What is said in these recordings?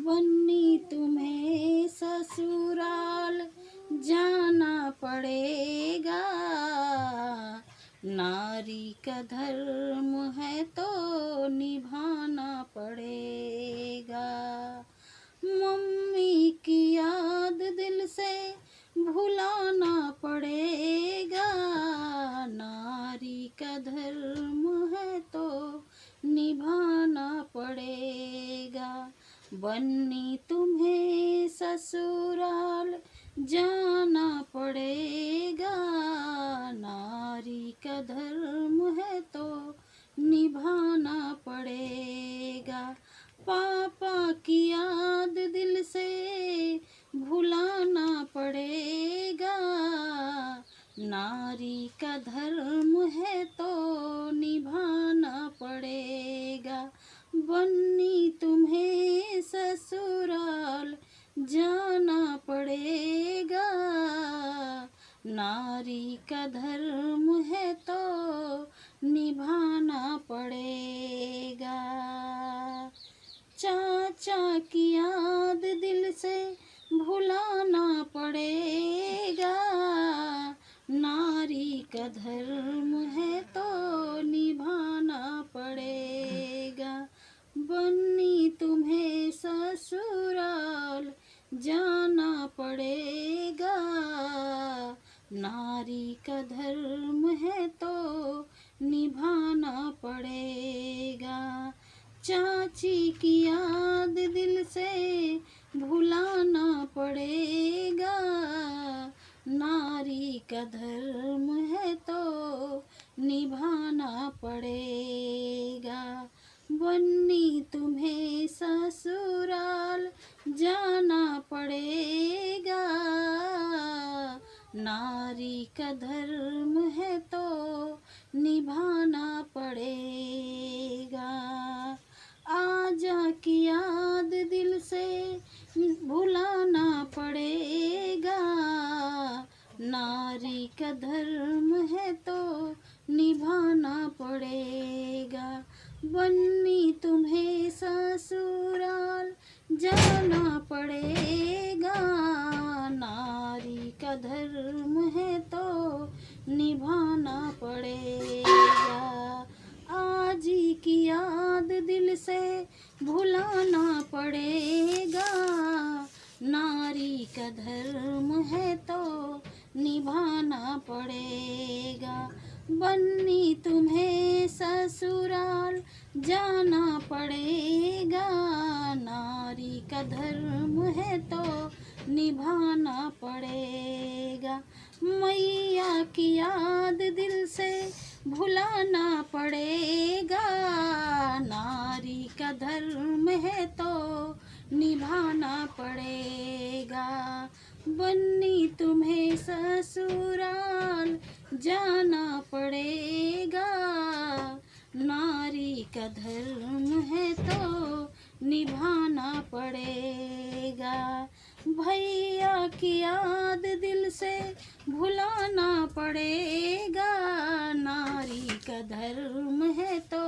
बन्नी तुम्हें ससुराल जाना पड़ेगा। नारी का धर्म है तो निभाना पड़ेगा। मम्मी की याद दिल से भुलाना पड़ेगा। नारी का धर्म है तो निभाना पड़ेगा। बन्नी तुम्हें ससुराल जाना पड़ेगा। नारी का धर्म है तो निभाना पड़ेगा। पापा की याद दिल से भुलाना पड़ेगा। नारी का धर्म है तो निभाना पड़ेगा। बन्नी तुम्हें ससुराल जाना पड़ेगा। नारी का धर्म है तो निभाना पड़ेगा। चाचा की याद दिल से भुलाना पड़ेगा। नारी का धर्म है तो निभाना पड़ेगा। बन्नी तुम्हें ससुराल जाना पड़ेगा। नारी का धर्म है तो निभाना पड़ेगा। चाची की याद दिल से भुलाना पड़ेगा। नारी का धर्म है तो निभाना पड़ेगा। बन्नी तुम्हें ससुराल जाना पड़ेगा। नारी का धर्म है तो निभाना पड़ेगा। आजा की याद दिल से भुलाना पड़ेगा। नारी का धर्म है तो निभाना पड़ेगा। बन्नी तुम्हें ससुराल जाना पड़ेगा। नारी का धर्म है तो निभाना पड़ेगा। आजी की याद दिल से भुलाना पड़ेगा। नारी का धर्म है तो निभाना पड़ेगा। बन्नी तुम्हें ससुराल जाना पड़ेगा। नारी का धर्म है तो निभाना पड़ेगा। मैया की याद दिल से भुलाना पड़ेगा। नारी का धर्म है तो निभाना पड़ेगा। बन्नी तुम्हें ससुराल जाना पड़ेगा। नारी का धर्म है तो निभाना पड़ेगा। भैया की याद दिल से भुलाना पड़ेगा। नारी का धर्म है तो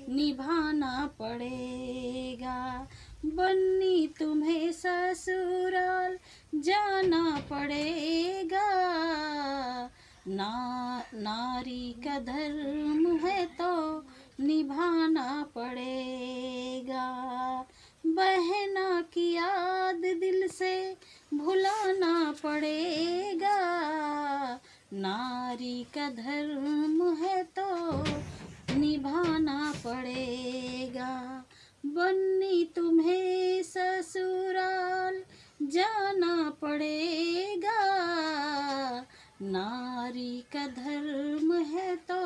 निभाना पड़ेगा। बन्नी तुम्हें ससुराल जाना पड़ेगा। नारी का धर्म है तो निभाना पड़ेगा। बहना की याद दिल से भुलाना पड़ेगा। नारी का धर्म है तो निभाना पड़ेगा। बन्नी तुम्हें ससुराल जाना पड़ेगा। नारी का धर्म है तो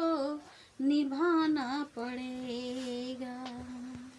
निभाना पड़ेगा।